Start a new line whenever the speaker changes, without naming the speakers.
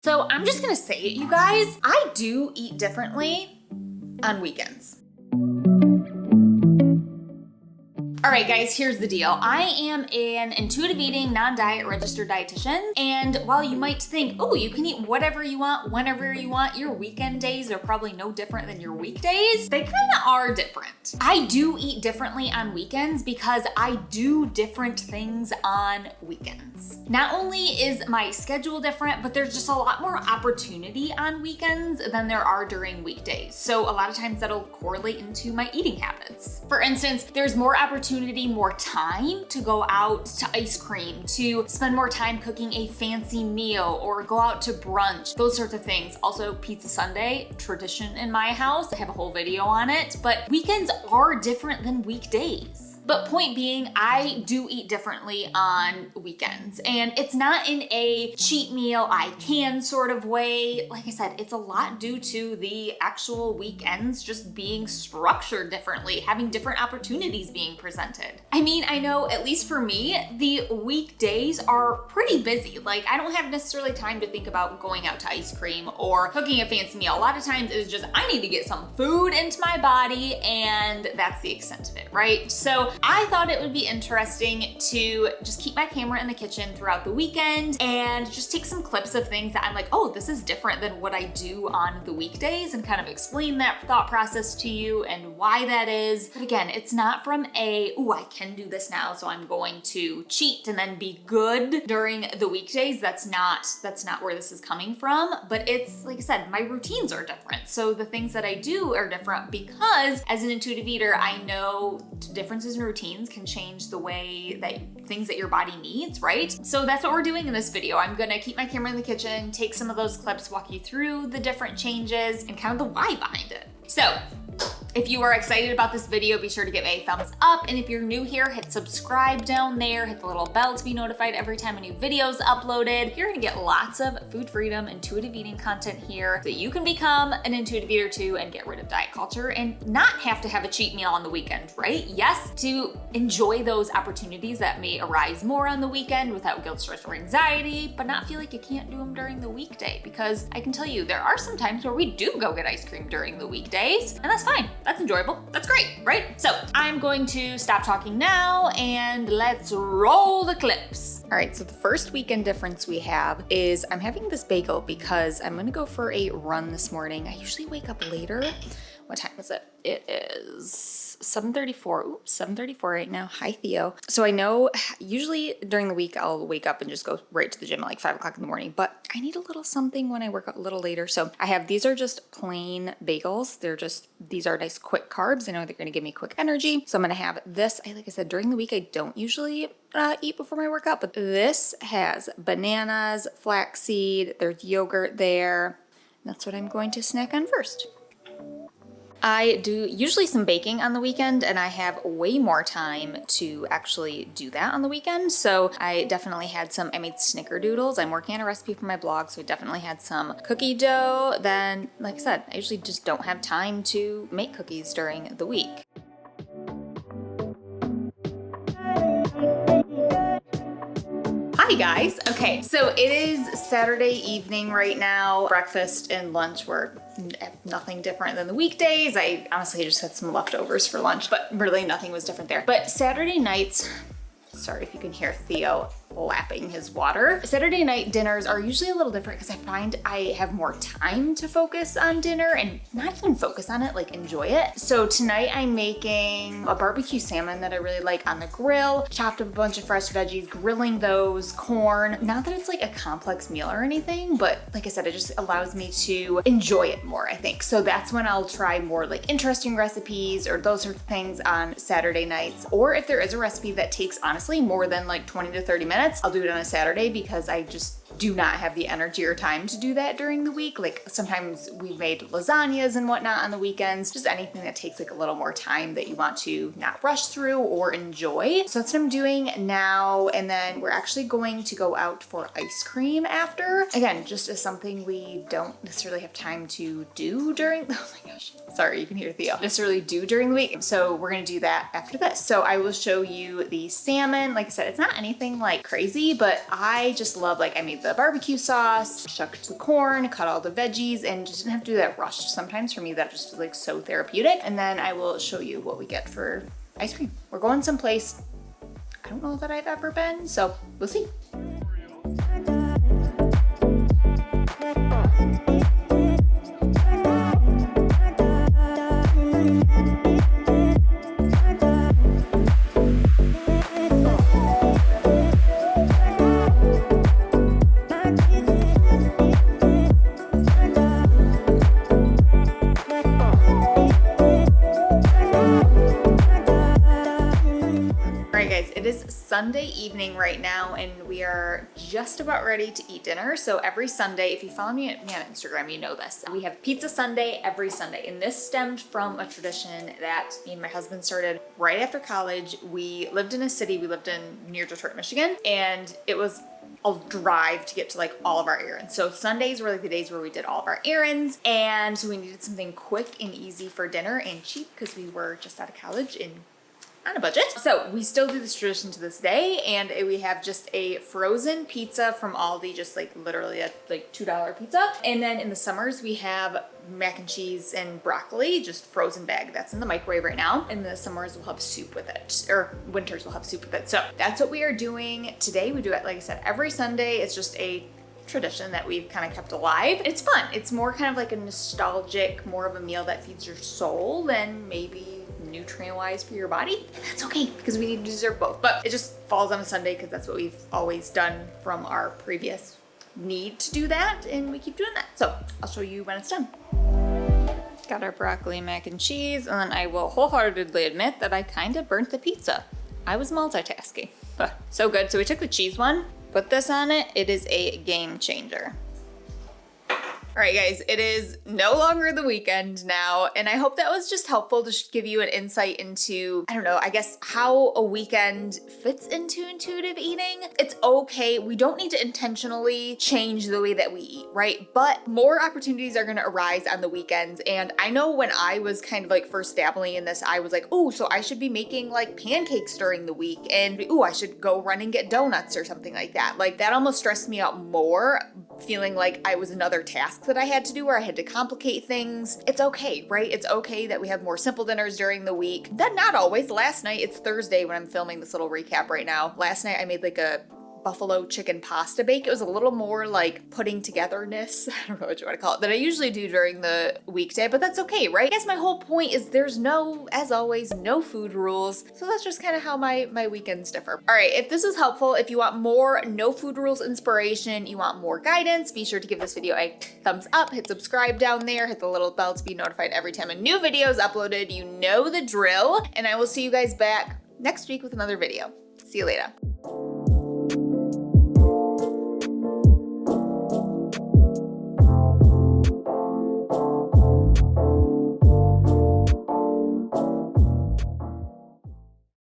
So I'm just gonna say it, you guys. I do eat differently on weekends. All right, guys, here's the deal. I am an intuitive eating, non-diet registered dietitian. And while you might think, oh, you can eat whatever you want, whenever you want, your weekend days are probably no different than your weekdays. They kind of are different. I do eat differently on weekends because I do different things on weekends. Not only is my schedule different, but there's just a lot more opportunity on weekends than there are during weekdays. So a lot of times that'll correlate into my eating habits. For instance, there's more opportunity, more time to go out to ice cream, to spend more time cooking a fancy meal or go out to brunch, those sorts of things. Also, Pizza Sunday, tradition in my house. I have a whole video on it, but weekends are different than weekdays. But point being, I do eat differently on weekends, and it's not in a cheat meal, I can sort of way. Like I said, it's a lot due to the actual weekends just being structured differently, having different opportunities being presented. I mean, I know, at least for me, the weekdays are pretty busy. Like, I don't have necessarily time to think about going out to ice cream or cooking a fancy meal. A lot of times it's just, I need to get some food into my body, and that's the extent of it, right? So I thought it would be interesting to just keep my camera in the kitchen throughout the weekend and just take some clips of things that I'm like, oh, this is different than what I do on the weekdays, and kind of explain that thought process to you and why that is. But again, it's not from a, oh, I can do this now, so I'm going to cheat and then be good during the weekdays. That's not where this is coming from. But it's, like I said, my routines are different. So the things that I do are different because as an intuitive eater, I know differences in routines can change the way that things that your body needs, right? So that's what we're doing in this video. I'm gonna keep my camera in the kitchen, take some of those clips, walk you through the different changes and kind of the why behind it. So if you are excited about this video, be sure to give a thumbs up. And if you're new here, hit subscribe down there, hit the little bell to be notified every time a new video is uploaded. You're gonna get lots of food freedom, intuitive eating content here so you can become an intuitive eater too and get rid of diet culture and not have to have a cheat meal on the weekend, right? Yes, to enjoy those opportunities that may arise more on the weekend without guilt, stress, or anxiety, but not feel like you can't do them during the weekday, because I can tell you there are some times where we do go get ice cream during the weekdays, and that's fine. That's enjoyable. That's great, right? So I'm going to stop talking now and let's roll the clips. All right, so the first weekend difference we have is I'm having this bagel because I'm gonna go for a run this morning. I usually wake up later. What time is it? It is 7:34. Oops, 7:34 right now. Hi, Theo. So I know usually during the week I'll wake up and just go right to the gym at like 5 o'clock in the morning, but I need a little something when I work out a little later. So I have, these are just plain bagels. These are nice quick carbs. I know they're gonna give me quick energy. So I'm gonna have this. Like I said, during the week I don't usually eat before my workout, but this has bananas, flaxseed, there's yogurt there. That's what I'm going to snack on first. I do usually some baking on the weekend, and I have way more time to actually do that on the weekend. So I definitely had I made snickerdoodles. I'm working on a recipe for my blog, so I definitely had some cookie dough. Then, like I said, I usually just don't have time to make cookies during the week. Hi guys. Okay, so it is Saturday evening right now. Breakfast and lunch were nothing different than the weekdays. I honestly just had some leftovers for lunch, but really nothing was different there. But Saturday nights, sorry if you can hear Theo lapping his water. Saturday night dinners are usually a little different because I find I have more time to focus on dinner and not even focus on it, like enjoy it. So tonight I'm making a barbecue salmon that I really like on the grill, chopped up a bunch of fresh veggies, grilling those, corn. Not that it's like a complex meal or anything, but like I said, it just allows me to enjoy it more, I think. So that's when I'll try more like interesting recipes or those sorts of things on Saturday nights. Or if there is a recipe that takes honestly more than like 20 to 30 minutes, I'll do it on a Saturday because I just do not have the energy or time to do that during the week. Like sometimes we've made lasagnas and whatnot on the weekends, just anything that takes like a little more time that you want to not rush through or enjoy. So that's what I'm doing now. And then we're actually going to go out for ice cream after. Again, just as something we don't necessarily have time to do during, oh my gosh, sorry, you can hear Theo, necessarily do during the week. So we're gonna do that after this. So I will show you the salmon. Like I said, it's not anything like crazy, but I just love, like I made the the barbecue sauce, chucked the corn, cut all the veggies, and just didn't have to do that rushed. Sometimes for me that just is like so therapeutic. And then I will show you what we get for ice cream. We're going someplace I don't know that I've ever been, so we'll see. It is Sunday evening right now, and we are just about ready to eat dinner. So every Sunday, if you follow me on Instagram, you know this. We have Pizza Sunday every Sunday, and this stemmed from a tradition that me and my husband started right after college. We lived in a city, we lived in near Detroit, Michigan, and it was a drive to get to like all of our errands. So Sundays were like the days where we did all of our errands, and so we needed something quick and easy for dinner and cheap because we were just out of college and on a budget. So we still do this tradition to this day, and we have just a frozen pizza from Aldi, just like literally a like $2 pizza. And then in the summers we have mac and cheese and broccoli, just frozen bag. That's in the microwave right now. In the summers we'll have soup with it, or winters we'll have soup with it. So that's what we are doing today. We do it, like I said, every Sunday. It's just a tradition that we've kind of kept alive. It's fun. It's more kind of like a nostalgic, more of a meal that feeds your soul than maybe nutrient-wise for your body. And that's okay because we need to deserve both. But it just falls on a Sunday because that's what we've always done from our previous need to do that, and we keep doing that. So I'll show you when it's done. Got our broccoli, mac and cheese, and then I will wholeheartedly admit that I kind of burnt the pizza. I was multitasking. So good. So we took the cheese one, put this on it. It is a game changer. All right, guys, it is no longer the weekend now, and I hope that was just helpful to give you an insight into, I don't know, I guess how a weekend fits into intuitive eating. It's okay. We don't need to intentionally change the way that we eat, right? But more opportunities are gonna arise on the weekends, and I know when I was kind of like first dabbling in this, I was like, oh, so I should be making like pancakes during the week, and oh, I should go run and get donuts or something like that. Like that almost stressed me out more, feeling like I was another task that I had to do, where I had to complicate things. It's okay, right? It's okay that we have more simple dinners during the week. Then not always. Last night, it's Thursday when I'm filming this little recap right now. Last night I made like a buffalo chicken pasta bake. It was a little more like putting togetherness, I don't know what you want to call it, than I usually do during the weekday, but that's okay, right? I guess my whole point is there's no, as always, no food rules. So that's just kind of how my weekends differ. All right, if this was helpful, if you want more no food rules inspiration, you want more guidance, be sure to give this video a thumbs up, hit subscribe down there, hit the little bell to be notified every time a new video is uploaded. You know the drill, and I will see you guys back next week with another video. See you later.